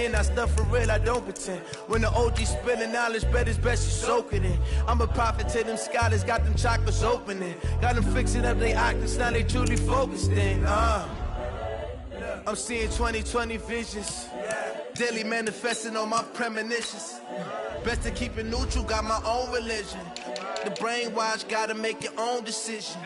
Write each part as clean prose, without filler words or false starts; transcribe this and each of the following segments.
in, I stuff for real, I don't pretend. When the OG spilling knowledge, bet it's best you soak it in. I'm a prophet to them scholars, got them chakras opening. Got them fixing up they octaves, now they truly focused in. I'm seeing 2020 visions. Daily manifesting on my premonitions. Best to keep it neutral, got my own religion. The brainwash, gotta make your own decision.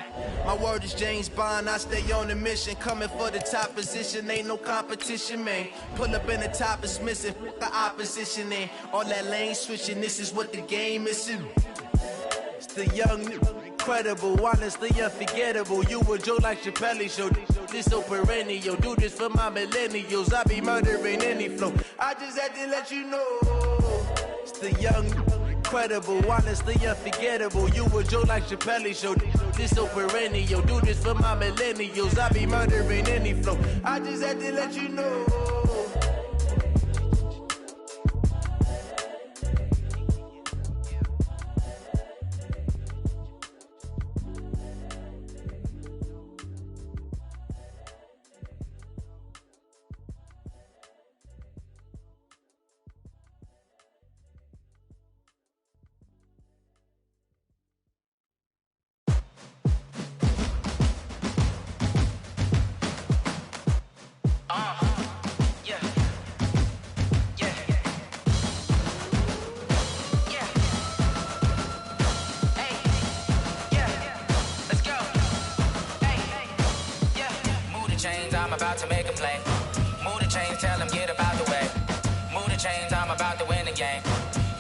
My word is James Bond, I stay on the mission. Coming for the top position, ain't no competition, man. Pull up in the top, it's missing, the opposition in. All that lane switching, this is what the game is in. It's the young, incredible, honestly unforgettable. You a Joe like Chappelle show. This so perennial, do this for my millennials. I be murdering any flow. I just had to let you know. It's the young, incredible, honestly unforgettable. You a Joe like Chappelle show. This so perennial, do this for my millennials. I be murdering any flow. I just had to let you know. I'm about to make a play. Move the chains, tell them get about the way. Move the chains, I'm about to win the game.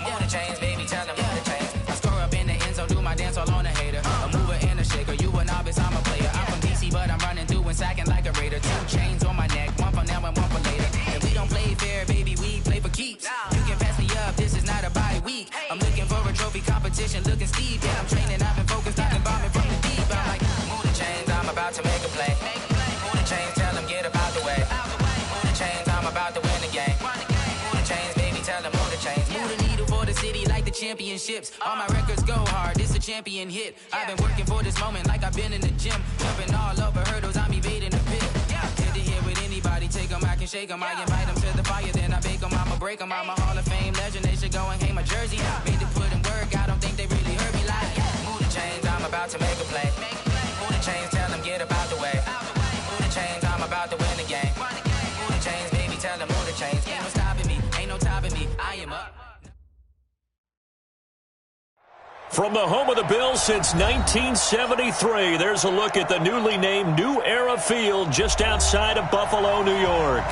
Move the chains, baby, tell them move the chains. I score up in the end zone, do my dance all on a hater. A mover and a shaker, you a novice, I'm a player. I'm from DC, but I'm running through and sacking like a raider. 2 chains on my neck, one for now and one for later. And we don't play fair, baby, we play for keeps. You can pass me up, this is not a bye week. I'm looking for a trophy competition, looking steep. Yeah, I'm training, I've been focused, I've been bombing from the deep. I'm like, move the chains, I'm about to make a play. Move the chains, tell them get about the way. Move the chains, I'm about to win the game. Move the chains, baby, tell them move the chains. Move the needle for the city like the championships. All my records go hard, this a champion hit. I've been working for this moment like I've been in the gym. Jumping all over hurdles, I'm evading the pit. Head to head with anybody, take them, I can shake them. I invite them to the fire, then I bake them, I'ma break them. I'm a Hall of Fame legend, they should go and hang my jersey. Made to put in work, I don't think they really heard me like. Move the chains, I'm about to make a play. Move the chains, tell them get about the way. Move the chains, I'm about to win the game. Move the chains, baby, tell them move the chains. Ain't no stopping me, ain't no topping me, I am up. From the home of the Bills since 1973, there's a look at the newly named New Era Field just outside of Buffalo, New York.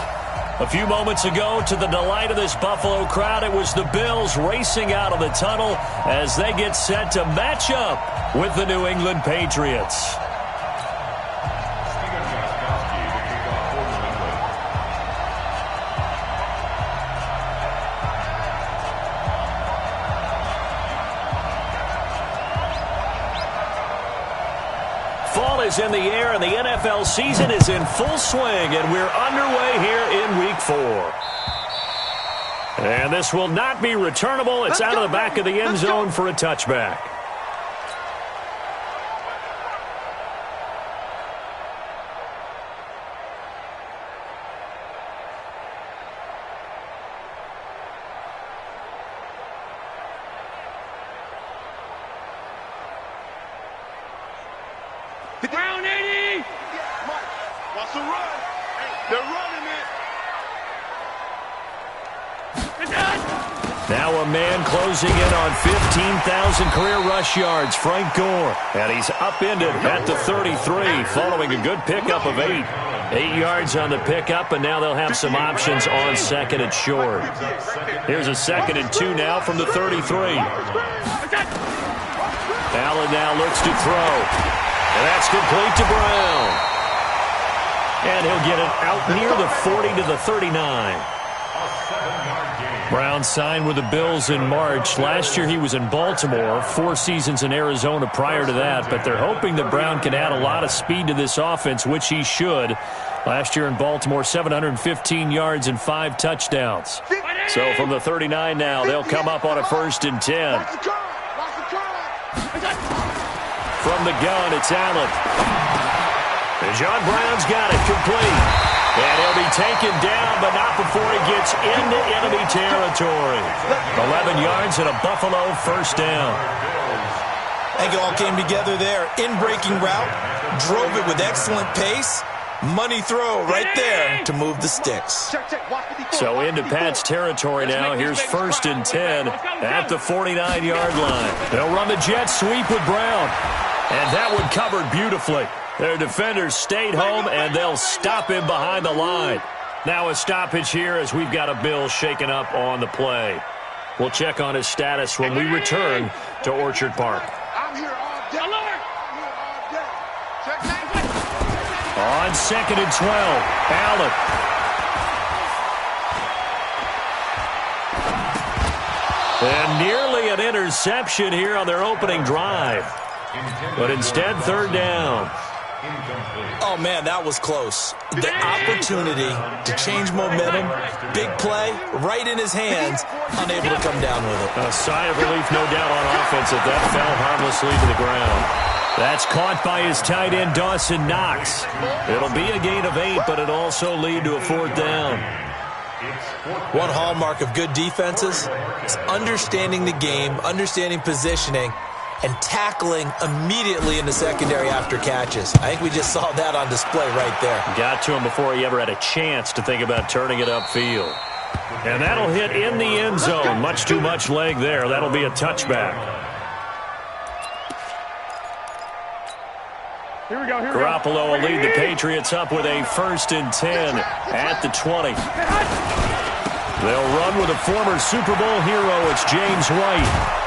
A few moments ago, to the delight of this Buffalo crowd, it was the Bills racing out of the tunnel as they get set to match up with the New England Patriots. Fall is in the air, and the NFL season is in full swing, and we're underway here in Week 4. And this will not be returnable. It's out of the back of the end zone for a touchback. Brown 80! Wants to run. They're running it. Now a man closing in on 15,000 career rush yards, Frank Gore. And he's upended at the 33 following a good pickup of 8. 8 yards on the pickup, and now they'll have some options on second and short. Here's a 2nd and 2 now from the 33. Allen now looks to throw. And that's complete to Brown. And he'll get it out near the 40 to the 39. Brown signed with the Bills in March. Last year he was in Baltimore, 4 seasons in Arizona prior to that. But they're hoping that Brown can add a lot of speed to this offense, which he should. Last year in Baltimore, 715 yards and 5 touchdowns. So from the 39 now, they'll come up on a 1st and 10. From the gun, it's Allen. And John Brown's got it complete. And he'll be taken down, but not before he gets into enemy territory. 11 yards and a Buffalo first down. I think it all came together there. In-breaking route, drove it with excellent pace. Money throw right there to move the sticks. So into Pat's territory now. Here's 1st and 10 at the 49-yard line. They'll run the jet sweep with Brown. And that one covered beautifully. Their defenders stayed home, and they'll stop him behind the line. Now a stoppage here as we've got a Bill shaken up on the play. We'll check on his status when we return to Orchard Park. I'm here all day. On 2nd and 12, Allen. And nearly an interception here on their opening drive. But instead, 3rd down. Oh, man, that was close. The opportunity to change momentum, big play, right in his hands, unable to come down with it. A sigh of relief, no doubt, on offense if that fell harmlessly to the ground. That's caught by his tight end, Dawson Knox. It'll be a gain of 8, but it'll also lead to a 4th down. One hallmark of good defenses is understanding the game, understanding positioning, and tackling immediately in the secondary after catches. I think we just saw that on display right there. Got to him before he ever had a chance to think about turning it upfield. And that'll hit in the end zone. Much too much leg there. That'll be a touchback. Here we go. Garoppolo will lead the Patriots up with a 1st and 10 at the 20. They'll run with a former Super Bowl hero. It's James White.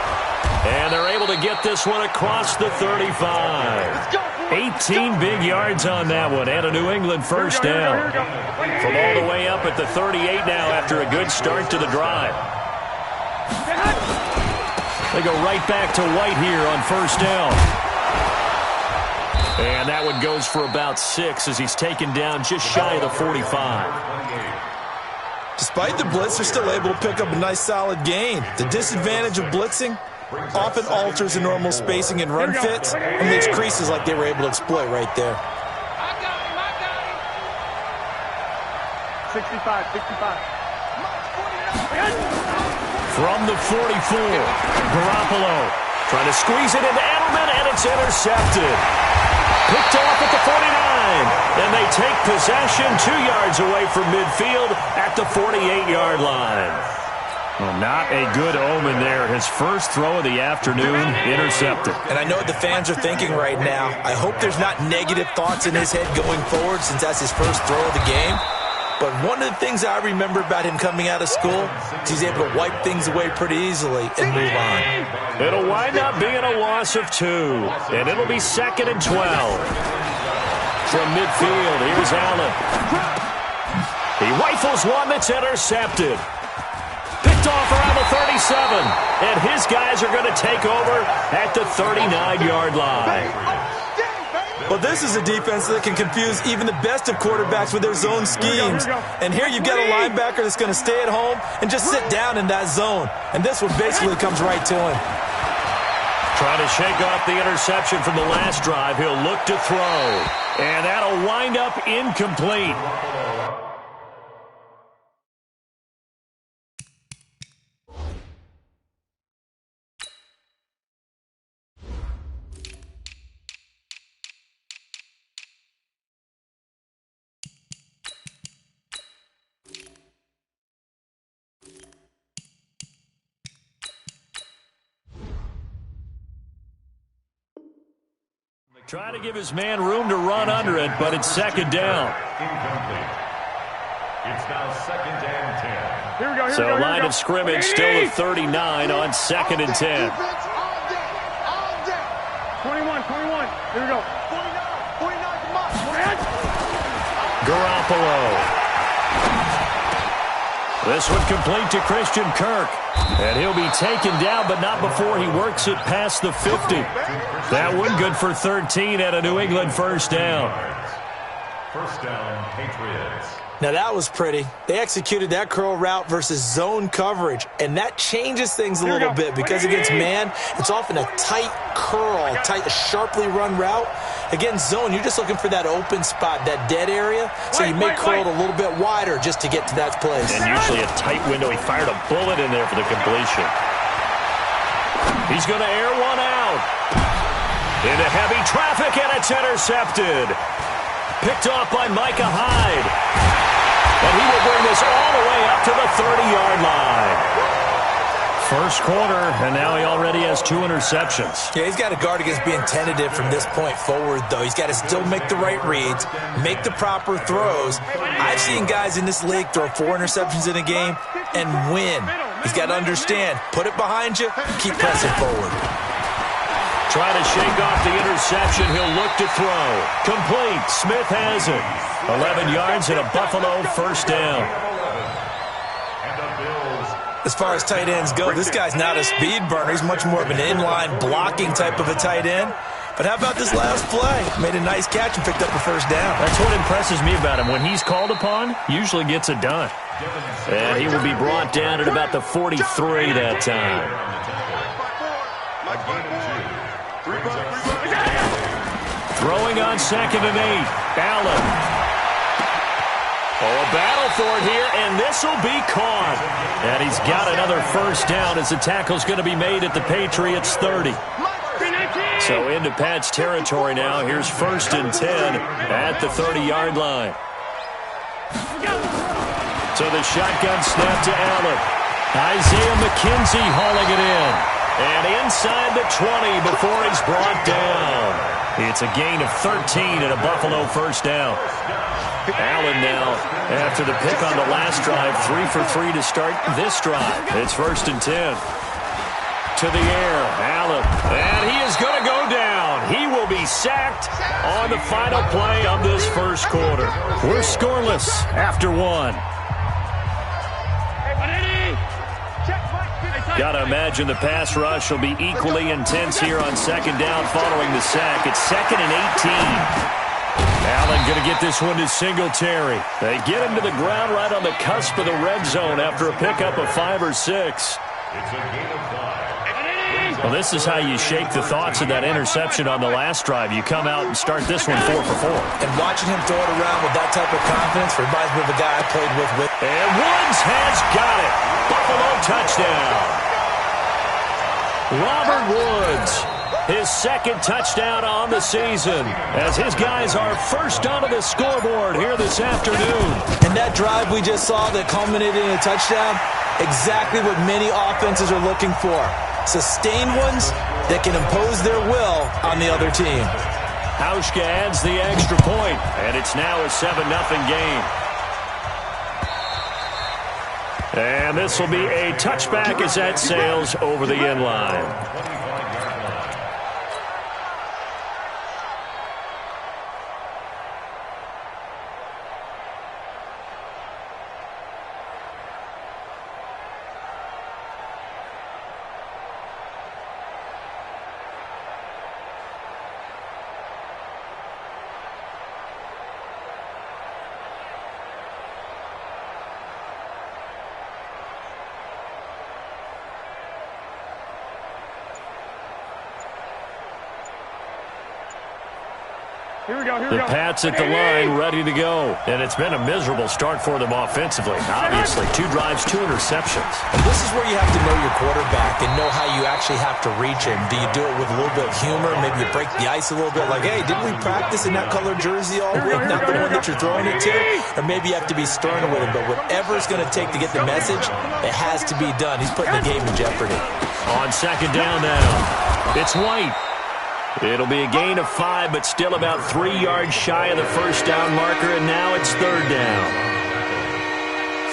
And they're able to get this one across the 35. 18 big yards on that one and a New England first down. From all the way up at the 38 now after a good start to the drive. They go right back to White here on 1st down. And that one goes for about 6 as he's taken down just shy of the 45. Despite the blitz, they're still able to pick up a nice solid gain. The disadvantage of blitzing often alters the normal spacing and run fits and leaves creases like they were able to exploit right there. 65. From the 44, Garoppolo trying to squeeze it into Edelman, and it's intercepted. Picked off at the 49, and they take possession 2 yards away from midfield at the 48-yard line. Well, not a good omen there. His first throw of the afternoon, intercepted. And I know what the fans are thinking right now. I hope there's not negative thoughts in his head going forward since that's his first throw of the game. But one of the things I remember about him coming out of school is he's able to wipe things away pretty easily and move on. It'll wind up being a loss of 2, and it'll be 2nd and 12. From midfield, here's Allen. He rifles one that's intercepted. Picked off around the 37, and his guys are going to take over at the 39-yard line. Well, this is a defense that can confuse even the best of quarterbacks with their zone schemes. And here you've got a linebacker that's going to stay at home and just sit down in that zone. And this one basically comes right to him. Trying to shake off the interception from the last drive. He'll look to throw. And that'll wind up incomplete. Trying to give his man room to run under it, but it's 2nd down. Incomplete. It's now 2nd and 10. Here we go. So line of scrimmage still at 39 on 2nd and 10. 21. Here we go. 49, come on. Garoppolo. This one complete to Christian Kirk. And he'll be taken down, but not before he works it past the 50. That one good for 13 at a New England first down. First down, Patriots. Now that was pretty. They executed that curl route versus zone coverage, and that changes things a little bit because against man, it's often a tight curl, a sharply run route. Against zone, you're just looking for that open spot, that dead area, so you may curl it a little bit wider just to get to that place. And usually a tight window. He fired a bullet in there for the completion. He's going to air one out. Into heavy traffic, and it's intercepted. Picked off by Micah Hyde. And he will bring this all the way up to the 30-yard line. First quarter, and now he already has 2 interceptions. Yeah, he's got to guard against being tentative from this point forward, though. He's got to still make the right reads, make the proper throws. I've seen guys in this league throw 4 interceptions in a game and win. He's got to understand, put it behind you, keep pressing forward. Try to shake off the interception. He'll look to throw. Complete. Smith has it. 11 yards and a Buffalo first down. As far as tight ends go, this guy's not a speed burner. He's much more of an inline blocking type of a tight end. But how about this last play? Made a nice catch and picked up a first down. That's what impresses me about him. When he's called upon, usually gets it done. And he will be brought down at about the 43 that time. Throwing on 2nd and 8. Allen. Oh, a battle for it here, and this will be caught. And he's got another first down as the tackle's going to be made at the Patriots 30. So into Pat's territory now. Here's 1st and 10 at the 30-yard line. So the shotgun snap to Allen. Isaiah McKenzie hauling it in. And inside the 20 before he's brought down. It's a gain of 13 and a Buffalo first down. Allen now, after the pick on the last drive, 3 for 3 to start this drive. It's 1st and 10. To the air, Allen. And he is going to go down. He will be sacked on the final play of this first quarter. We're scoreless after 1. Got to imagine the pass rush will be equally intense here on 2nd down following the sack. It's 2nd and 18. Allen going to get this one to Singletary. They get him to the ground right on the cusp of the red zone after a pickup of 5 or 6. It's a gain of 5. Well, this is how you shake the thoughts of that interception on the last drive. You come out and start this one 4 for 4. And watching him throw it around with that type of confidence reminds me of a guy I played with. And Woods has got it. Buffalo touchdown. Robert Woods, his 2nd touchdown on the season, as his guys are first onto the scoreboard here this afternoon. And that drive we just saw that culminated in a touchdown, exactly what many offenses are looking for. Sustained ones that can impose their will on the other team. Hauschka adds the extra point, and it's now a 7-0 game. And this will be a touchback as that sails over the end line. The Pats at the line, ready to go. And it's been a miserable start for them offensively. Obviously, 2 drives, 2 interceptions. And this is where you have to know your quarterback and know how you actually have to reach him. Do you do it with a little bit of humor? Maybe you break the ice a little bit. Like, hey, didn't we practice in that colored jersey all week? Not the one that you're throwing it to? Or maybe you have to be stern with him. But whatever it's going to take to get the message, it has to be done. He's putting the game in jeopardy. On 2nd down now, it's White. It'll be a gain of 5, but still about 3 yards shy of the first down marker, and now it's 3rd down.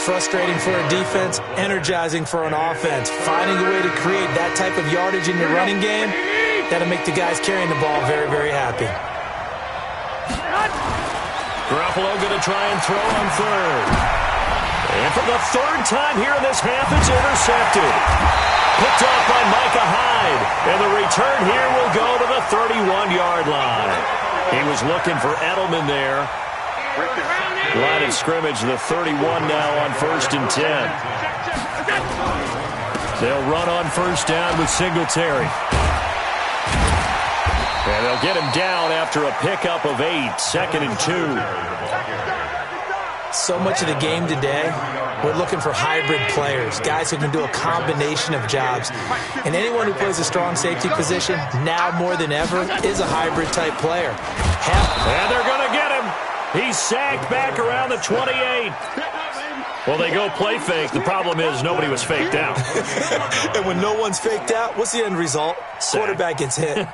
Frustrating for a defense, energizing for an offense. Finding a way to create that type of yardage in your running game, that'll make the guys carrying the ball very, very happy. Garoppolo going to try and throw on 3rd. And for the 3rd time here in this half, it's intercepted. Picked off by Micah Hyde. And the return here will go to the 31-yard line. He was looking for Edelman there. Line of scrimmage, the 31 now on 1st and 10. They'll run on 1st down with Singletary. And they'll get him down after a pickup of 8, 2nd and 2. So much of the game today, we're looking for hybrid players, guys who can do a combination of jobs. And anyone who plays a strong safety position, now more than ever, is a hybrid type player. And they're going to get him. He's sacked back around the 28. Well, they go play fake. The problem is nobody was faked out. And when no one's faked out, what's the end result? Quarterback gets hit.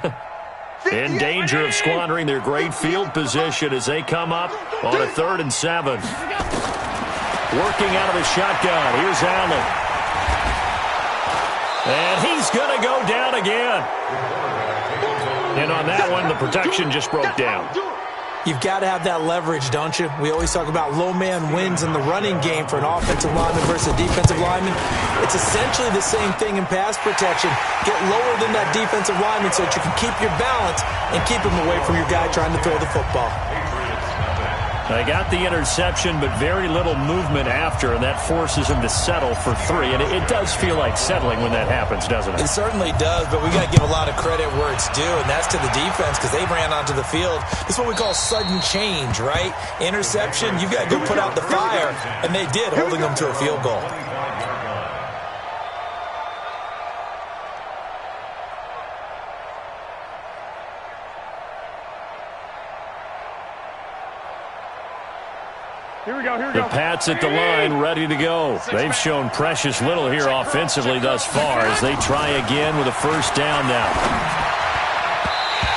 In danger of squandering their great field position as they come up on a 3rd and 7. Working out of the shotgun. Here's Allen. And he's going to go down again. And on that one, the protection just broke down. You've got to have that leverage, don't you? We always talk about low man wins in the running game for an offensive lineman versus a defensive lineman. It's essentially the same thing in pass protection. Get lower than that defensive lineman so that you can keep your balance and keep him away from your guy trying to throw the football. They got the interception, but very little movement after, and that forces him to settle for 3. And it does feel like settling when that happens, doesn't it? It certainly does, but we got to give a lot of credit where it's due, and that's to the defense because they ran onto the field. It's what we call sudden change, right? Interception, you've got to go put out the fire, and they did, holding them to a field goal. The Pats at the line, ready to go. They've shown precious little here offensively thus far as they try again with a 1st down now.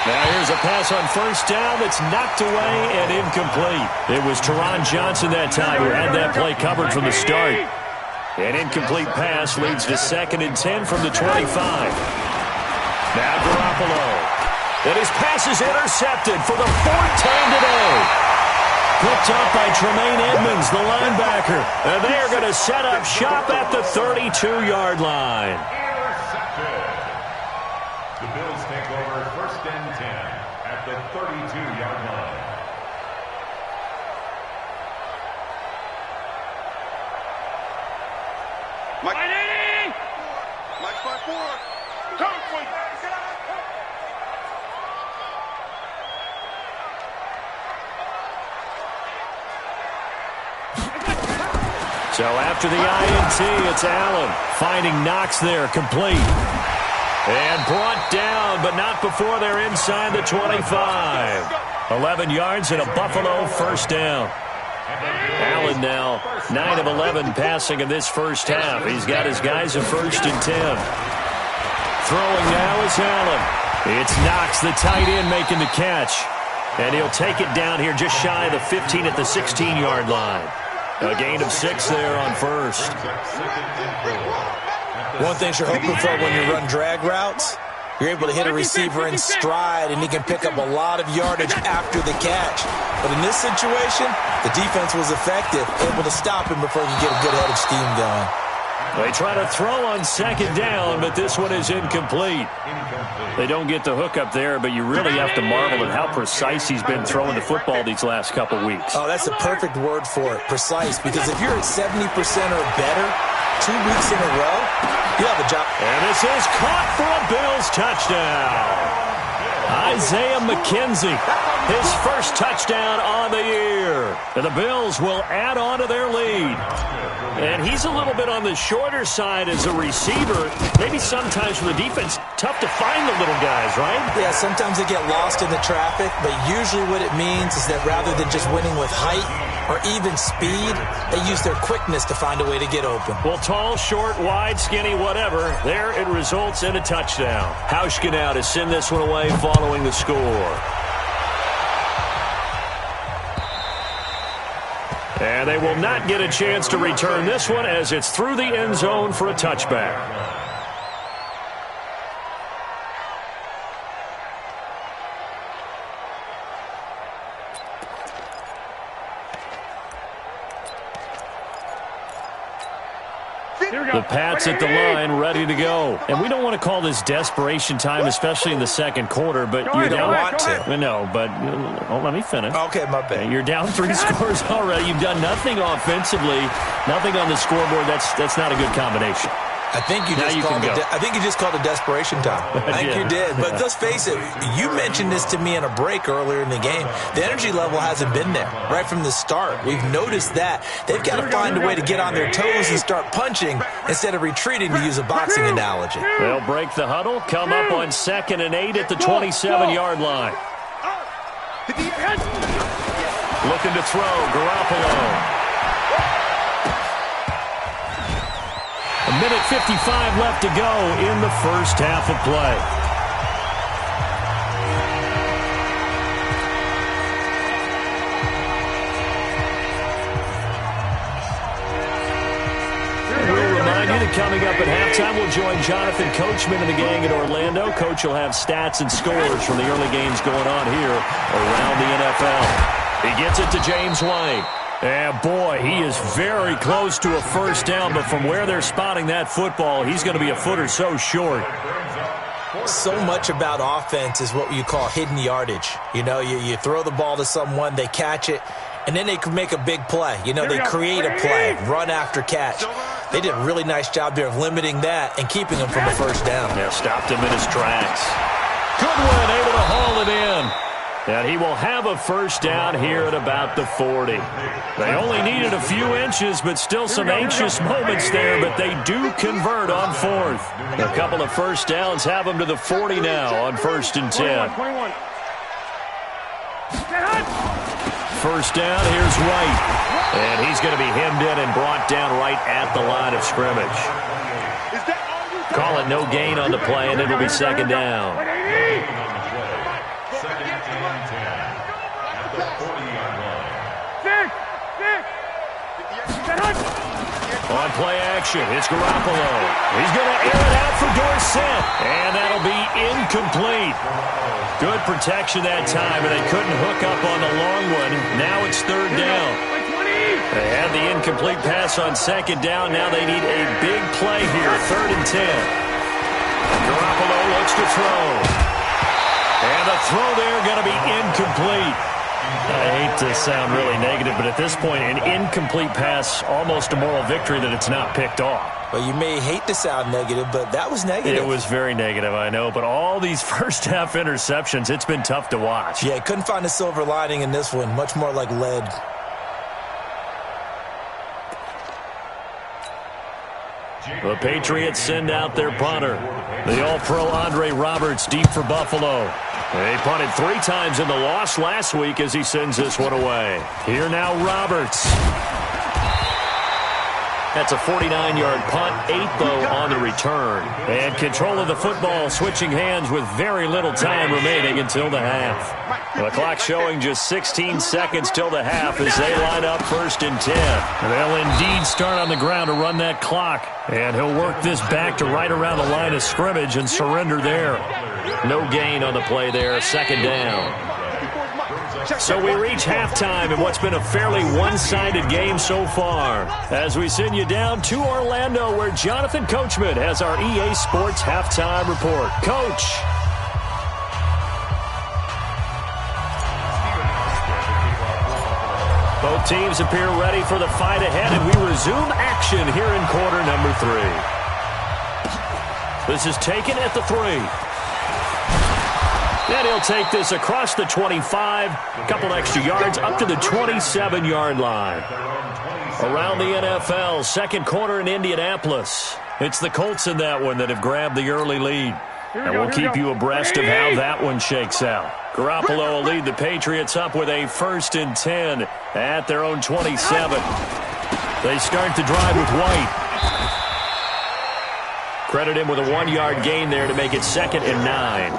Now here's a pass on 1st down that's knocked away and incomplete. It was Teron Johnson that time who had that play covered from the start. An incomplete pass leads to 2nd and 10 from the 25. Now Garoppolo. And his pass is intercepted for the 4th time today. Picked up by Tremaine Edmonds, the linebacker. And they are going to set up shop at the 32-yard line. Intercepted. The Bills take over 1st and 10 at the 32-yard line. Mike 80! Mike 5-4. Come, please. So after the INT, it's Allen finding Knox there, complete. And brought down, but not before they're inside the 25. 11 yards and a Buffalo 1st down. Allen now 9 of 11 passing in this 1st half. He's got his guys at 1st and 10. Throwing now is Allen. It's Knox, the tight end, making the catch. And he'll take it down here just shy of the 15 at the 16-yard line. A gain of 6 there on 1st. One thing you're hoping for when you run drag routes, you're able to hit a receiver in stride, and he can pick up a lot of yardage after the catch. But in this situation, the defense was effective, able to stop him before he could get a good head of steam going. They try to throw on 2nd down, but this one is incomplete. They don't get the hook up there, but you really have to marvel at how precise he's been throwing the football these last couple weeks. Oh, that's the perfect word for it, precise, because if you're at 70% or better 2 weeks in a row, you have a job. And this is caught for a Bills touchdown. Isaiah McKenzie, his 1st touchdown on the year. And the Bills will add on to their lead. And he's a little bit on the shorter side as a receiver. Maybe sometimes for the defense, tough to find the little guys, right? Yeah, sometimes they get lost in the traffic, but usually what it means is that rather than just winning with height or even speed, they use their quickness to find a way to get open. Well, tall, short, wide, skinny, whatever, there it results in a touchdown. Hauschka now to send this one away following the score. And they will not get a chance to return this one as it's through the end zone for a touchback. The Pats at the line, ready to go. And we don't want to call this desperation time, especially in the second quarter, but you don't want to. No, but let me finish. Okay, my bad. You're down 3 scores already. You've done nothing offensively, nothing on the scoreboard. That's not a good combination. I think you just called it desperation time. I think you did. But let's face it, you mentioned this to me in a break earlier in the game. The energy level hasn't been there right from the start. We've noticed that. They've got to find a way to get on their toes and start punching instead of retreating, to use a boxing analogy. They'll break the huddle, come up on 2nd and 8 at the 27-yard line. Looking to throw, Garoppolo. A minute 55 left to go in the first half of play. We'll remind you that coming up at halftime, we'll join Jonathan Coachman and the gang in Orlando. Coach will have stats and scores from the early games going on here around the NFL. He gets it to James White. And, boy, he is very close to a first down, but from where they're spotting that football, he's going to be a foot or so short. So much about offense is what you call hidden yardage. You know, you throw the ball to someone, they catch it, and then they can make a big play. You know, they create a play, run after catch. They did a really nice job there of limiting that and keeping him from a first down. Yeah, stopped him in his tracks. Goodwin able to haul it in. And he will have a first down here at about the 40. They only needed a few inches, but still some anxious moments there, but they do convert on 4th. A couple of first downs have them to the 40 now on 1st and 10. First down, here's White. And he's going to be hemmed in and brought down right at the line of scrimmage. Call it no gain on the play, and it'll be 2nd down. On play action, it's Garoppolo. He's going to air it out for Dorsett, and that'll be incomplete. Good protection that time, and they couldn't hook up on the long one. Now it's 3rd down. They had the incomplete pass on 2nd down. Now they need a big play here, 3rd and 10. Garoppolo looks to throw. And the throw there going to be incomplete. I hate to sound really negative, but at this point, an incomplete pass, almost a moral victory that it's not picked off. Well, you may hate to sound negative, but that was negative. It was very negative, I know, but all these first-half interceptions, it's been tough to watch. Yeah, couldn't find a silver lining in this one, much more like lead. The Patriots send out their punter. The All-Pro Andre Roberts deep for Buffalo. They punted 3 times in the loss last week as he sends this one away. Here now, Roberts. That's a 49-yard punt, 8, though, on the return. And control of the football switching hands with very little time remaining until the half. The clock showing just 16 seconds till the half as they line up 1st and 10. They'll indeed start on the ground to run that clock. And he'll work this back to right around the line of scrimmage and surrender there. No gain on the play there, 2nd down. So we reach halftime in what's been a fairly one-sided game so far. As we send you down to Orlando, where Jonathan Coachman has our EA Sports halftime report. Coach. Both teams appear ready for the fight ahead, and we resume action here in quarter number 3. This is taken at the 3. And he'll take this across the 25, a couple extra yards up to the 27-yard line. Around the NFL, second quarter in Indianapolis. It's the Colts in that one that have grabbed the early lead. And we'll keep you abreast of how that one shakes out. Garoppolo will lead the Patriots up with a 1st and 10 at their own 27. They start the drive with White. Credit him with a 1-yard gain there to make it 2nd and 9.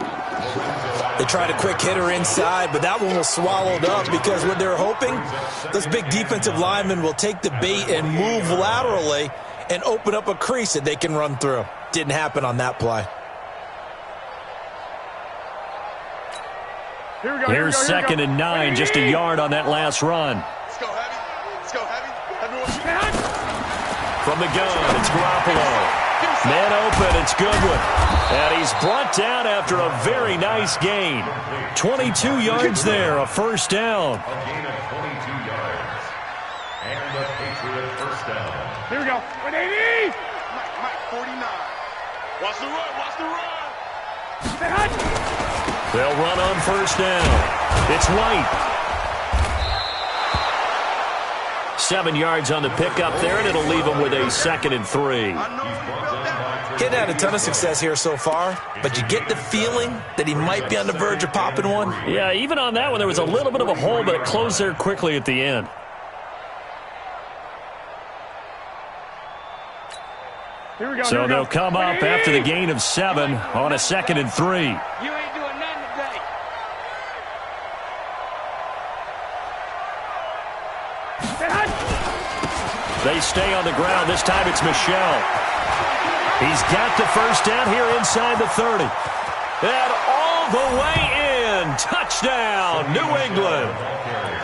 They tried a quick hitter inside, but that one was swallowed up because what they're hoping, those big defensive linemen will take the bait and move laterally and open up a crease that they can run through. Didn't happen on that play. Here's 2nd and 9, just a yard on that last run. Let's go heavy. Let's go heavy. From the gun, it's Garoppolo. Man open, it's Goodwin. And he's brought down after a very nice gain. 22 yards there, a first down. A gain of 22 yards. And the Patriot first down. Here we go. 180. Mike, 49. Watch the run, watch the run. They'll run on first down. It's White. 7 yards on the pickup there, and it'll leave him with a 2nd and 3. Getting had a ton of success here so far, but you get the feeling that he might be on the verge of popping one. Yeah, even on that one, there was a little bit of a hole, but it closed there quickly at the end. Here we go. So they'll come up after the gain of 7 on a 2nd and 3. You ain't doing nothing today. They stay on the ground. This time it's Michel. He's got the first down here inside the 30. And all the way in. Touchdown, New England.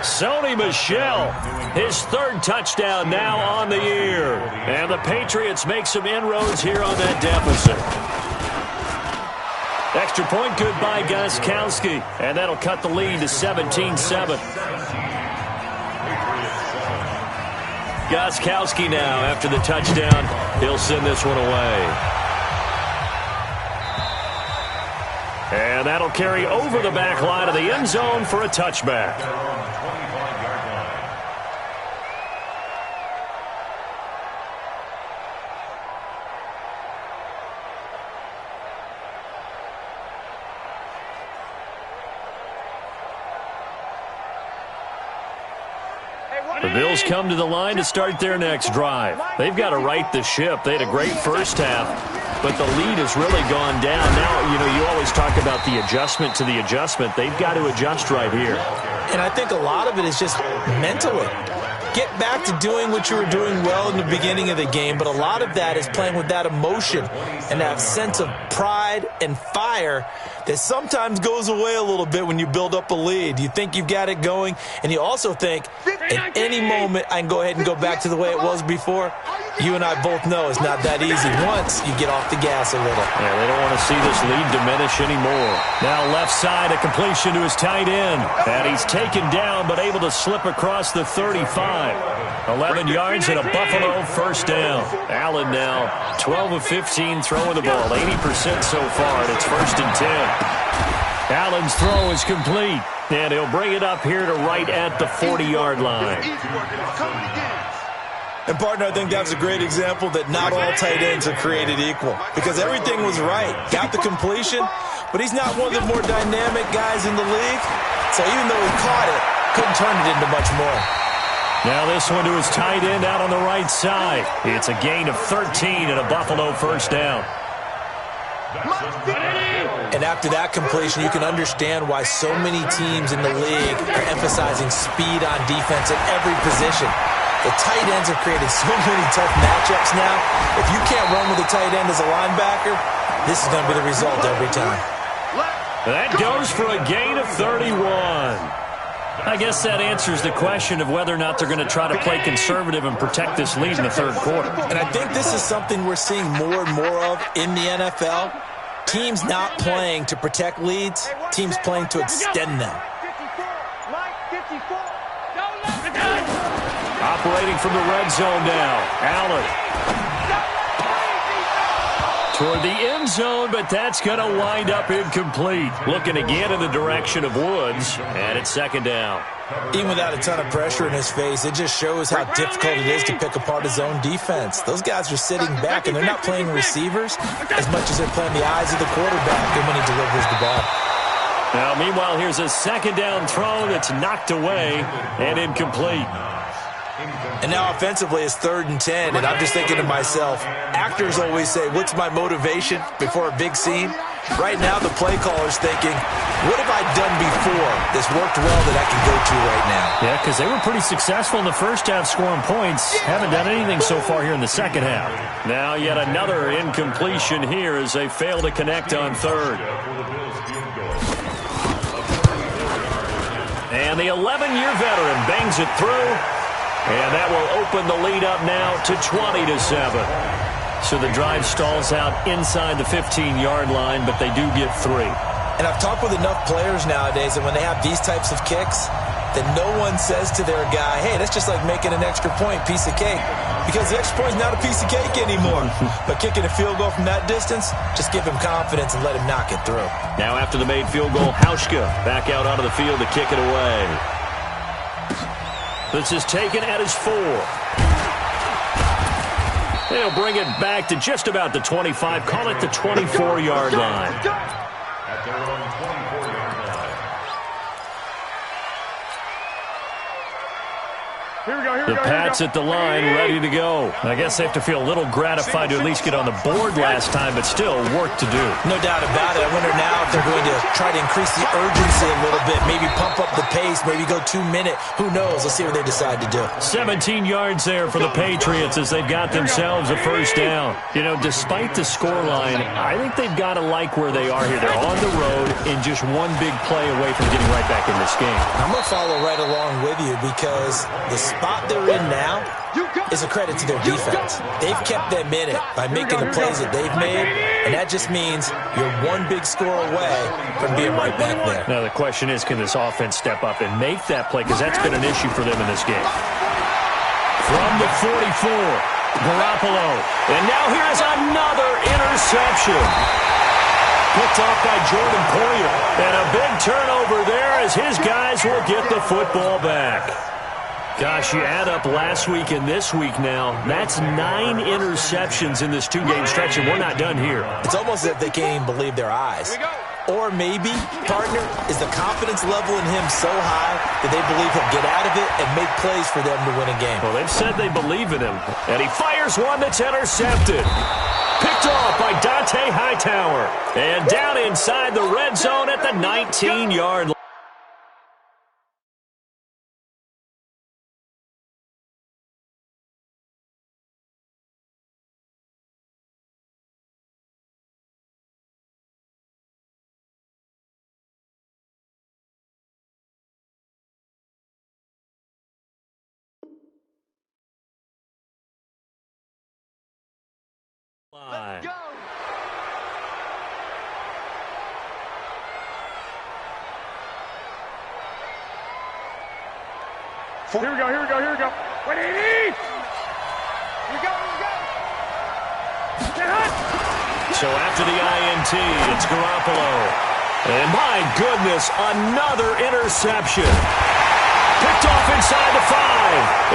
Sony Michel, his 3rd touchdown now on the year. And the Patriots make some inroads here on that deficit. Extra point good by Gostkowski. And that'll cut the lead to 17-7. Gostkowski now, after the touchdown, he'll send this one away. And that'll carry over the back line of the end zone for a touchback. The Bills come to the line to start their next drive. They've got to right the ship. They had a great first half, but the lead has really gone down. Now, you always talk about the adjustment to the adjustment. They've got to adjust right here. And I think a lot of it is just mentally. Get back to doing what you were doing well in the beginning of the game, but a lot of that is playing with that emotion and that sense of pride and fire that sometimes goes away a little bit when you build up a lead. You think you've got it going, and you also think at any moment I can go ahead and go back to the way it was before. You and I both know it's not that easy once you get off the gas a little. Yeah, they don't want to see this lead diminish anymore. Now left side, a completion to his tight end. And he's taken down but able to slip across the 35. 11 yards and a Buffalo first down. Allen now 12 of 15 throwing the ball. 80% so far, and it's 1st and 10. Allen's throw is complete. And he'll bring it up here to right at the 40-yard line. And, partner, I think that was a great example that not all tight ends are created equal because everything was right. Got the completion, but he's not one of the more dynamic guys in the league. So even though he caught it, couldn't turn it into much more. Now this one to his tight end out on the right side. It's a gain of 13 and a Buffalo first down. And after that completion, you can understand why so many teams in the league are emphasizing speed on defense at every position. The tight ends have created so many tough matchups now. If you can't run with a tight end as a linebacker, this is going to be the result every time. That goes for a gain of 31. I guess that answers the question of whether or not they're going to try to play conservative and protect this lead in the 3rd quarter. And I think this is something we're seeing more and more of in the NFL. Teams not playing to protect leads, teams playing to extend them. Operating from the red zone now, Allen. Toward the end zone, but that's going to wind up incomplete. Looking again in the direction of Woods, and it's 2nd down. Even without a ton of pressure in his face, it just shows how difficult it is to pick apart his own defense. Those guys are sitting back, and they're not playing receivers as much as they're playing the eyes of the quarterback and when he delivers the ball. Now, meanwhile, here's a 2nd down throw that's knocked away and incomplete. And now offensively it's 3rd and 10, and I'm just thinking to myself, actors always say, what's my motivation before a big scene? Right now the play caller's thinking, what have I done before that's worked well that I can go to right now? Yeah, because they were pretty successful in the first half scoring points. Haven't done anything so far here in the second half. Now yet another incompletion here as they fail to connect on 3rd. And the 11-year veteran bangs it through. And that will open the lead up now to 20-7. So the drive stalls out inside the 15-yard line, but they do get 3. And I've talked with enough players nowadays that when they have these types of kicks, that no one says to their guy, hey, that's just like making an extra point, piece of cake. Because the extra point is not a piece of cake anymore. But kicking a field goal from that distance, just give him confidence and let him knock it through. Now after the made field goal, Hauschka back out onto the field to kick it away. This is taken at his 4. They'll bring it back to just about the 25, call it the 24-yard line. At their own 24-yard line. The Pats at the line, ready to go. I guess they have to feel a little gratified to at least get on the board last time, but still work to do. No doubt about it. I wonder now if they're going to try to increase the urgency a little bit, maybe pump up the pace, maybe go 2-minute. Who knows? Let's see what they decide to do. 17 yards there for the Patriots as they've got themselves a first down. You know, despite the scoreline, I think they've got to like where they are here. They're on the road and just one big play away from getting right back in this game. I'm going to follow right along with you because the spot they're in now is a credit to their defense. They've kept them in it by making the plays that they've made, and that just means you're one big score away from being right back there. Now the question is, can this offense step up and make that play? Because that's been an issue for them in this game. From the 44, Garoppolo. And now here's another interception. Picked off by Jordan Poyer. And a big turnover there as his guys will get the football back. Gosh, you add up last week and this week now, that's 9 interceptions in this 2-game stretch, and we're not done here. It's almost as if they can't even believe their eyes. Or maybe, partner, is the confidence level in him so high that they believe he'll get out of it and make plays for them to win a game. Well, they've said they believe in him, and he fires one that's intercepted. Picked off by Dante Hightower. And down inside the red zone at the 19-yard line. Let's go. Here we go. What do you need? Here we go. Get hot. So after the INT, it's Garoppolo. And my goodness, another interception. Picked off inside the 5.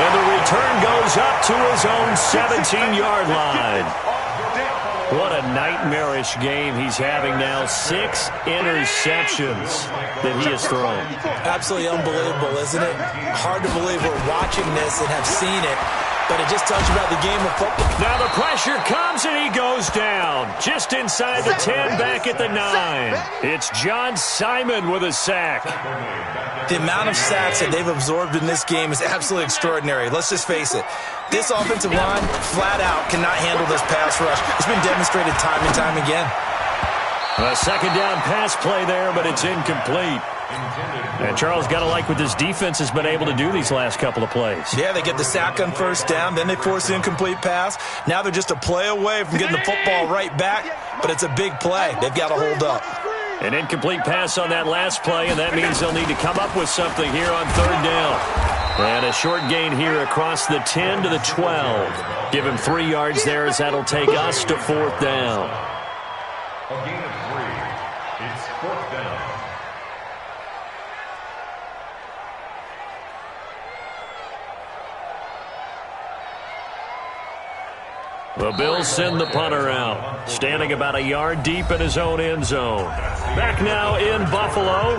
And the return goes up to his own 17-yard line. What a nightmarish game he's having now. 6 interceptions that he has thrown. Absolutely unbelievable, isn't it? Hard to believe we're watching this and have seen it, but it just tells you about the game of football. Now the pressure comes and he goes down. Just inside the 10, back at the 9. It's John Simon with a sack. The amount of sacks that they've absorbed in this game is absolutely extraordinary. Let's just face it. This offensive line, flat out, cannot handle this pass rush. It's been demonstrated time and time again. A second down pass play there, but it's incomplete. And Charles, got to like what this defense has been able to do these last couple of plays. Yeah, they get the sack on first down, then they force the incomplete pass. Now they're just a play away from getting the football right back, but it's a big play. They've got to hold up. An incomplete pass on that last play, and that means they'll need to come up with something here on third down. And a short gain here across the 10 to the 12. Give him 3 yards there as that'll take us to fourth down. A gain of 3. It's fourth down. The Bills send the punter out, standing about a yard deep in his own end zone. Back now in Buffalo,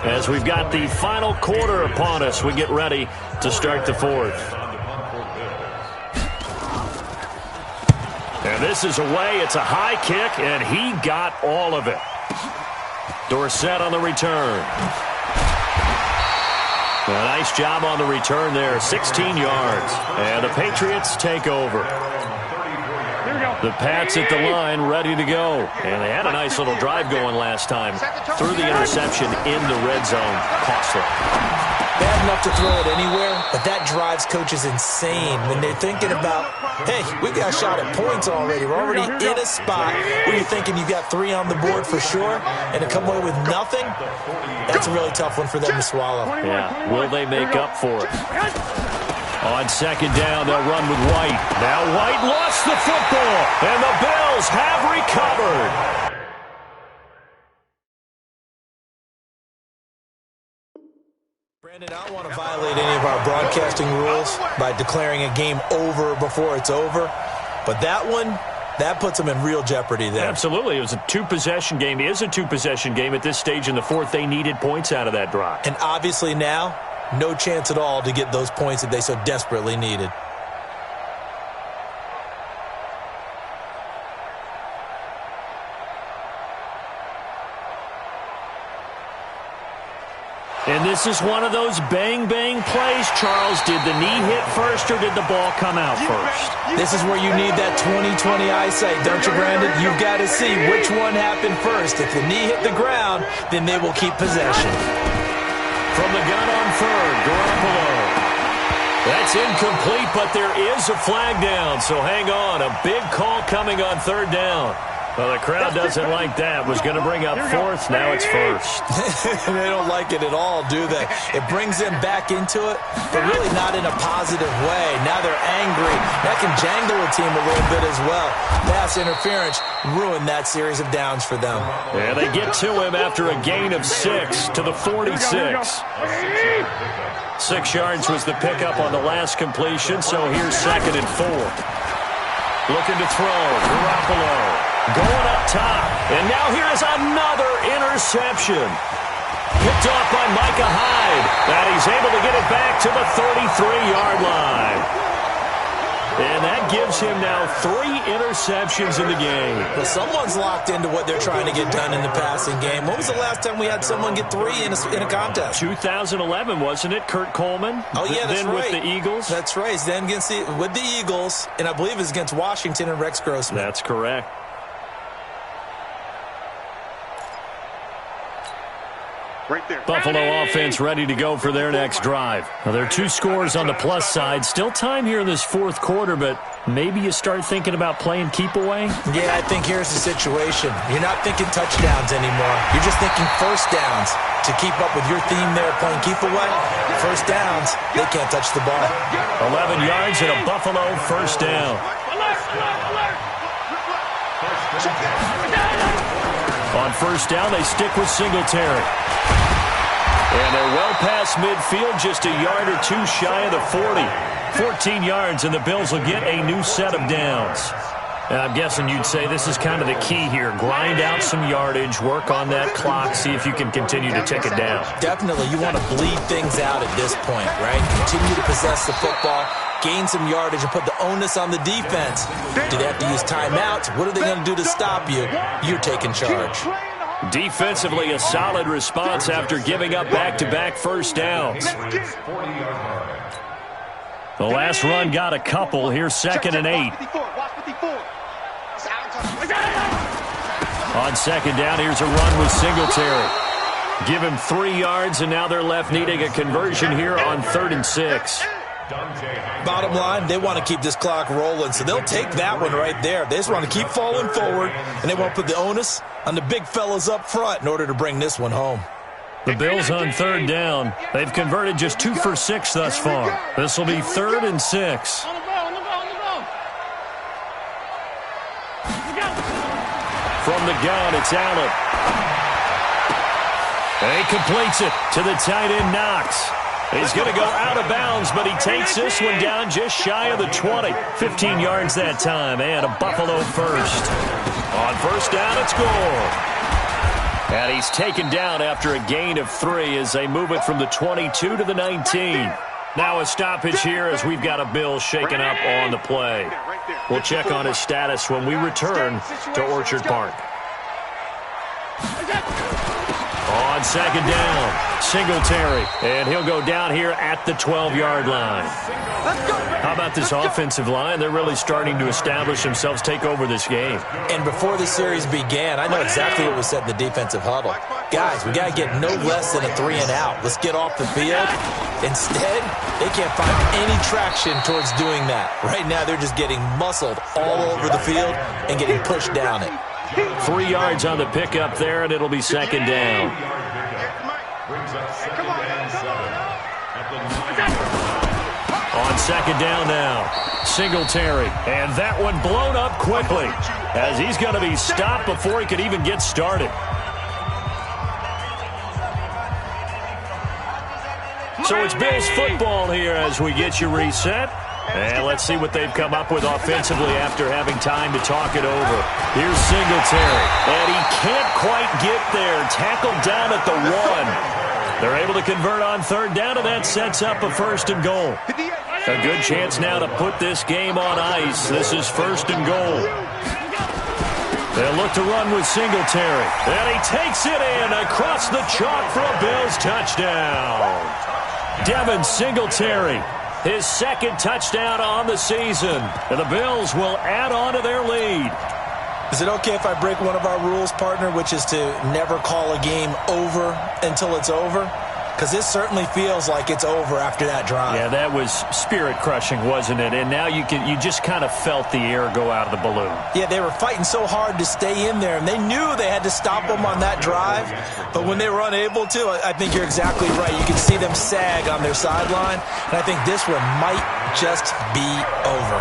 as we've got the final quarter upon us, we get ready to start the fourth. And this is away. It's a high kick, and he got all of it. Dorsett on the return. A nice job on the return there, 16 yards. And the Patriots take over. The Pats at the line, ready to go. And they had a nice little drive going last time. Threw the interception in the red zone. Costly. bad enough to throw it anywhere, but that drives coaches insane when they're thinking about, hey, we got a shot at points already. We're already in a spot where you're thinking you've got 3 on the board for sure, and to come away with nothing, that's a really tough one for them to swallow. Yeah, will they make up for it? On second down, they'll run with White. Now White lost the football, and the Bills have recovered. Brandon, I don't want to violate any of our broadcasting rules by declaring a game over before it's over, but that one, that puts them in real jeopardy there. Absolutely. It was a 2-possession game. It is a 2-possession game at this stage in the fourth. They needed points out of that drive. And obviously now, no chance at all to get those points that they so desperately needed. And this is one of those bang-bang plays, Charles. Did the knee hit first or did the ball come out first? This is where you need that 20/20 eyesight, don't you, Brandon? You've got to see which one happened first. If the knee hit the ground, then they will keep possession. From the gun on third, Garoppolo. That's incomplete, but there is a flag down, so hang on. A big call coming on third down. Well, the crowd doesn't like that. Was going to bring up fourth. Now it's first. They don't like it at all, do they? It brings them back into it, but really not in a positive way. Now they're angry. That can jangle a team a little bit as well. Pass interference ruined that series of downs for them. Yeah, they get to him after a gain of 6 to the 46. 6 yards was the pickup on the last completion, so here's 2nd and 4. Looking to throw. Garoppolo. Going up top. And now here is another interception. Picked off by Micah Hyde. And he's able to get it back to the 33-yard line. And that gives him now 3 interceptions in the game. Well, someone's locked into what they're trying to get done in the passing game. When was the last time we had someone get 3 in a contest? 2011, wasn't it? Kurt Coleman? Oh, yeah, that's then right. With the Eagles? That's right. Then with the Eagles, and I believe it was against Washington and Rex Grossman. That's correct. Right there. Buffalo offense ready to go for their next drive. Now, there are 2 scores on the plus side. Still time here in this fourth quarter, but maybe you start thinking about playing keep away? Yeah, I think here's the situation. You're not thinking touchdowns anymore. You're just thinking first downs. To keep up with your theme there playing keep away, first downs, they can't touch the ball. 11 yards and a Buffalo first down. On first down, they stick with Singletary. And they're well past midfield, just a yard or 2 shy of the 40. 14 yards, and the Bills will get a new set of downs. And I'm guessing you'd say this is kind of the key here. Grind out some yardage, work on that clock, see if you can continue to tick it down. Definitely. You want to bleed things out at this point, right? Continue to possess the football, gain some yardage, and put the onus on the defense. Do they have to use timeouts? What are they going to do to stop you? You're taking charge. Defensively, a solid response after giving up back-to-back first downs. The last run got a couple. Here's 2nd and 8. On second down, here's a run with Singletary. Give him 3 yards, and now they're left needing a conversion here on 3rd and 6. Bottom line, they want to keep this clock rolling, so they'll take that one right there. They just want to keep falling forward, and they want to put the onus on the big fellas up front in order to bring this one home. The Bills on 3rd down. They've converted just 2 for 6 thus far. This will be 3rd and 6. From the gun, it's Allen. And he completes it to the tight end, Knox. He's going to go out of bounds, but he takes this one down just shy of the 20. 15 yards that time, and a Buffalo first. On first down, it's Gore. And he's taken down after a gain of 3 as they move it from the 22 to the 19. Now a stoppage here as we've got a Bill shaken up on the play. We'll check on his status when we return to Orchard Park. On second down, Singletary, and he'll go down here at the 12-yard line. How about this offensive line? They're really starting to establish themselves, take over this game. And before the series began, I know exactly what was said in the defensive huddle. guys, we got to get no less than a 3 and out. Let's get off the field. Instead, they can't find any traction towards doing that. Right now, they're just getting muscled all over the field and getting pushed down it. 3 yards on the pickup there, and it'll be second down. On second down now, Singletary. And that one blown up quickly as he's going to be stopped before he could even get started. So it's Bills football here as we get you reset. And let's see what they've come up with offensively after having time to talk it over. Here's Singletary. And he can't quite get there. Tackled down at the 1. They're able to convert on third down, and that sets up a first and goal. A good chance now to put this game on ice. This is first and goal. They'll look to run with Singletary. And he takes it in across the chalk for a Bills touchdown. Devin Singletary, his second touchdown on the season. And the Bills will add on to their lead. Is it okay if I break one of our rules, partner, which is to never call a game over until it's over? Because this certainly feels like it's over after that drive. Yeah, that was spirit-crushing, wasn't it? And now you just kind of felt the air go out of the balloon. Yeah, they were fighting so hard to stay in there, and they knew they had to stop them on that drive. But when they were unable to, I think you're exactly right. You can see them sag on their sideline, and I think this one might just be over.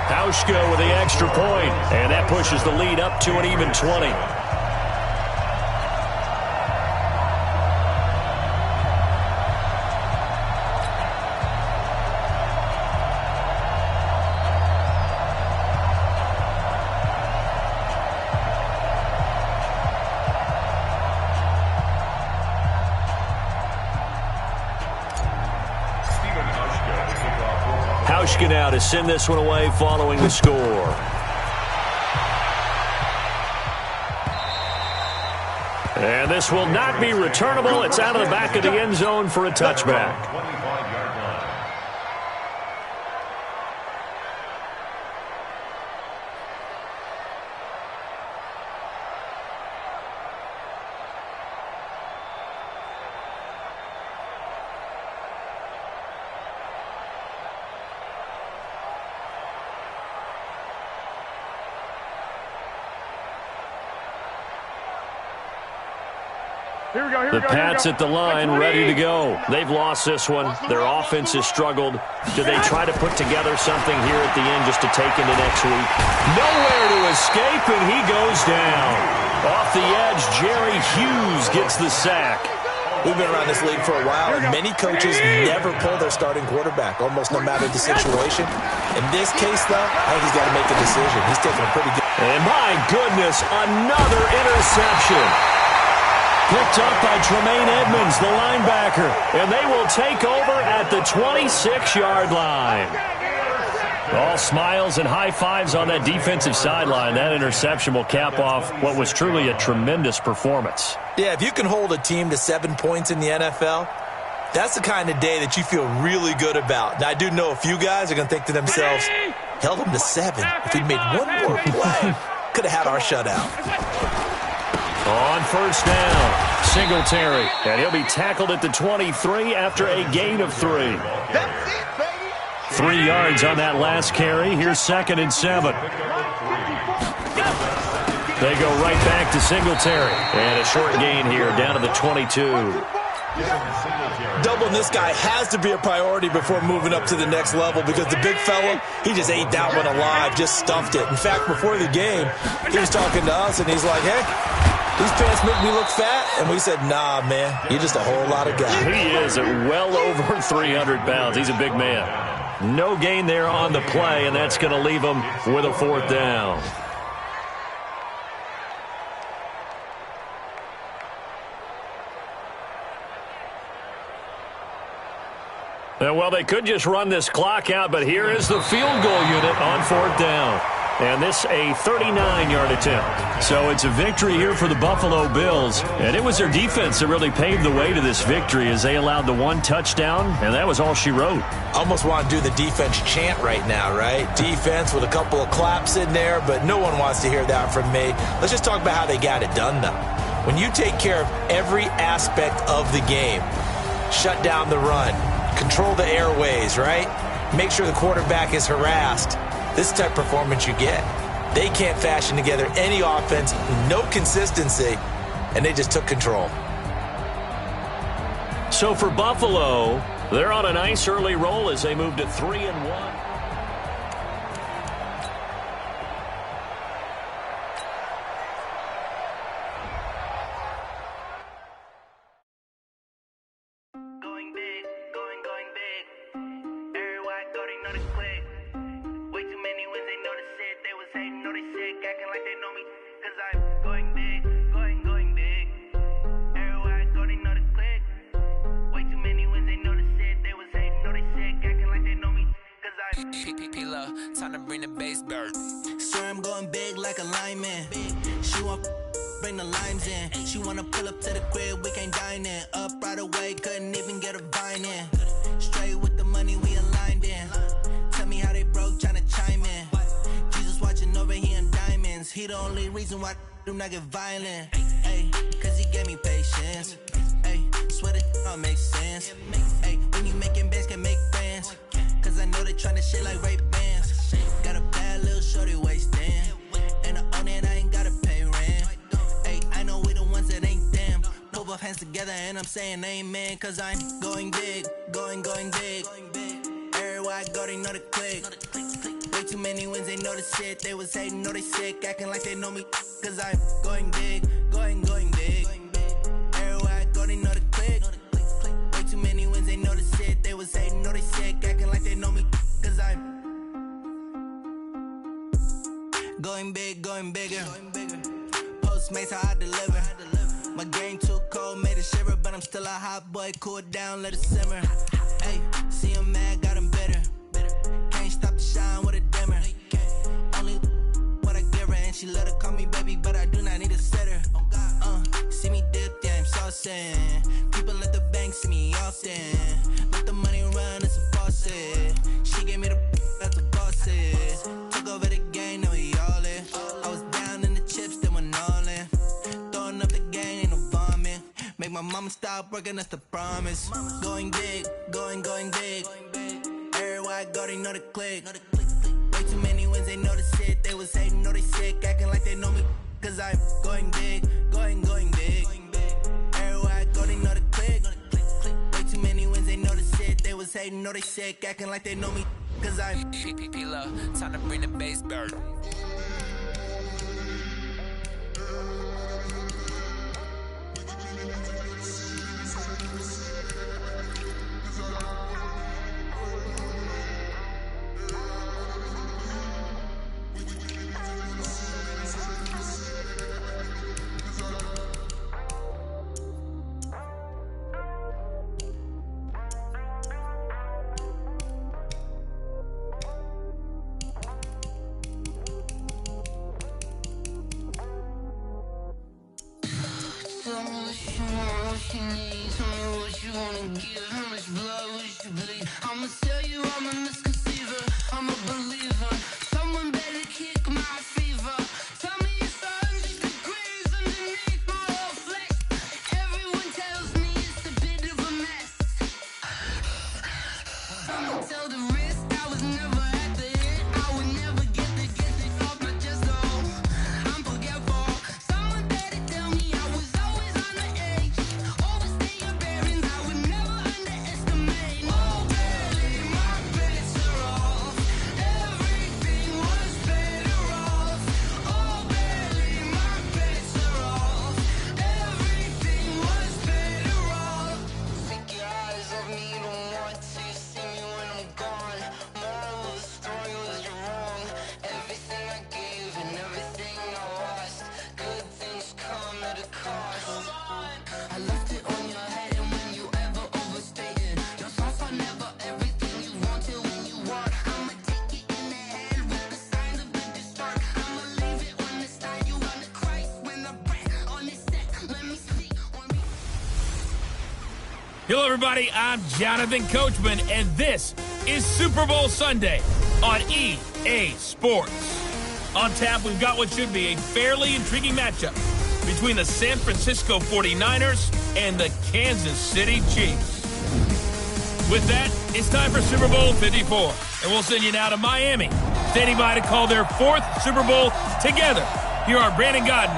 Hauschka with the extra point, and that pushes the lead up to an even 20. Hauschka now to send this one away following the score. And this will not be returnable. It's out of the back of the end zone for a touchback. The Pats at the line, ready to go. They've lost this one. Their offense has struggled. Do they try to put together something here at the end just to take into next week? Nowhere to escape, and he goes down. Off the edge, Jerry Hughes gets the sack. We've been around this league for a while, and many coaches never pull their starting quarterback, almost no matter the situation. In this case, though, I think he's got to make a decision. He's taking a pretty good... And my goodness, another interception. Picked up by Tremaine Edmonds, the linebacker. And they will take over at the 26-yard line. All smiles and high fives on that defensive sideline. That interception will cap off what was truly a tremendous performance. Yeah, if you can hold a team to 7 points in the NFL, that's the kind of day that you feel really good about. Now, I do know a few guys are going to think to themselves, held them to 7. If he'd made one more play, could have had our shutout. On first down, Singletary. And he'll be tackled at the 23 after a gain of 3. 3 yards on that last carry. Here's 2nd and 7. They go right back to Singletary. And a short gain here down to the 22. Doubling this guy has to be a priority before moving up to the next level because the big fella, he just ate that one alive, just stuffed it. In fact, before the game, he was talking to us, and he's like, hey, these pants make me look fat. And we said, nah, man, you're just a whole lot of guy. He is at well over 300 pounds. He's a big man. No gain there on the play, and that's going to leave him with a 4th down. Well, they could just run this clock out, but here is the field goal unit on 4th down. And this a 39-yard attempt. So it's a victory here for the Buffalo Bills. And it was their defense that really paved the way to this victory as they allowed the 1 touchdown, and that was all she wrote. Almost want to do the defense chant right now, right? Defense with a couple of claps in there, but no one wants to hear that from me. Let's just talk about how they got it done, though. When you take care of every aspect of the game, shut down the run, control the airways, right? Make sure the quarterback is harassed. This type of performance you get. They can't fashion together any offense, no consistency, and they just took control. So for Buffalo, they're on a nice early roll as they move to 3-1. Time to bring the bass bird. Swear I'm going big like a lineman. She want bring the limes in. She wanna pull up to the crib, we can't dine in. Up right away, couldn't even get a vine in. Straight with the money we aligned in. Tell me how they broke, tryna chime in. Jesus watching over here in diamonds. He the only reason why I do not get violent. Ay, cause he gave me patience. Ay, swear that all makes sense. Ay, when you making bands, can make friends. Cause I know they tryna shit like Ray Bans. Got a bad little shorty wasting. And I own it, I ain't gotta pay rent. Ay, I know we the ones that ain't them. Put both hands together and I'm saying amen. Cause I'm going big, going big. Everywhere I go, they know the click. Way too many wins, they know the shit. They was hating, know they sick, acting like they know me. Cause I'm going big, going big. Everywhere I go, they know the click. Way too many wins, they know the shit. They was hating, know they sick, acting like they know me. Cause I'm going big, going bigger. Postmates how I deliver. My game too cold, made it shiver, but I'm still a hot boy. Cool it down, let it simmer. Hey, see him mad, got him bitter. Can't stop the shine with a dimmer. Only what I give her, and she let her call me baby, but I do not need a sitter. See me dip, yeah, I'm saucing. People at the bank see me often. Let the money run, it's a faucet. She gave me the that's the bosses. Took over the game, now we all in. I was down in the chips, then went all in. Throwing up the game, ain't no vomit. Make my mama stop working, that's the promise. Going big, going big. Everywhere I go, they know the click. Way too many wins, they know the shit. They was hating, know they sick, acting like they know me. Cause I'm going big, going big. Everywhere I go, they know the click. Way too many wins, they know the shit. They was hating, know they sick, acting like they know me. Cause I'm P-P-P-Love, time to bring the bass bird. I'ma tell you I'm a misconceiver, I'm a believer. Someone better kick my fever. Tell me it's 100 degrees underneath my whole flesh. Everyone tells me it's a bit of a mess. I'ma tell the risk I was never at the end. I would never get it off my chest though. I'm forgetful. Someone better tell me I was always on the edge. Overstay your bearings, I would never underestimate. Oh baby, my bets are off. Everything was better off. Oh baby, my bets are off. Everything was better off. Take your eyes off me, don't want to see me when I'm gone. Moral of the story was you're wrong. Everything I gave and everything I lost. Good things come at a cost. I left it on your head, and when you ever overstated, your thoughts are never everything you wanted when you want. I'ma take it in the head with the signs of the distort. I'ma leave it on the side. You on the Christ when the breath on this set. Let me see. Hello, everybody. I'm Jonathan Coachman, and this is Super Bowl Sunday on EA Sports. On tap, we've got what should be a fairly intriguing matchup between the San Francisco 49ers and the Kansas City Chiefs. With that, it's time for Super Bowl 54, and we'll send you now to Miami, standing by to call their 4th Super Bowl together. Here are Brandon Godden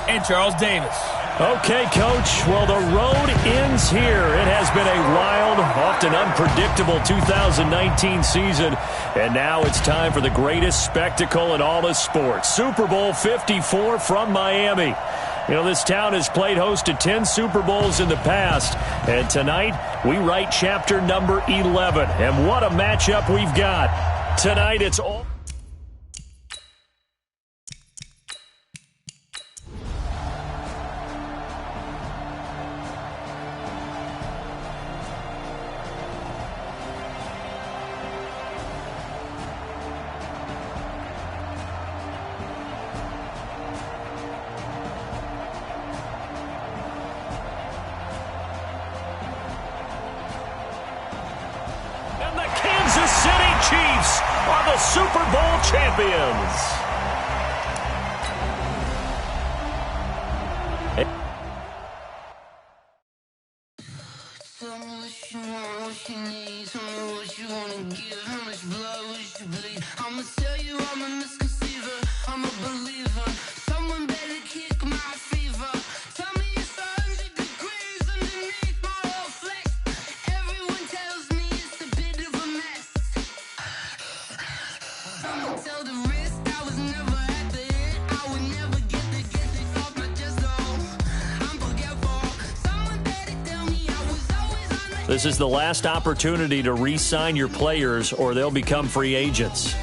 and Charles Davis. Okay, Coach. Well, the road ends here. It has been a wild, often unpredictable 2019 season, and now it's time for the greatest spectacle in all of sports. Super Bowl 54 from Miami. You know, this town has played host to 10 Super Bowls in the past, and tonight we write chapter number 11. And what a matchup we've got. Tonight it's all... Chiefs are the Super Bowl champions. Tell me what you want, what you need. Tell me what you want to give. How much blood would you bleed? I'ma tell you I'm a misconceiver. I'm a believer. Someone better kick my fever. Tell me it's 100 degrees underneath my whole flesh. Everyone tells me it's a bit of a mess. I'ma tell the wrist I was never at the hit. I would never get this off my chest. I'm forgetful. Someone better tell me I was always on the... This is the last opportunity to re-sign your players or they'll become free agents.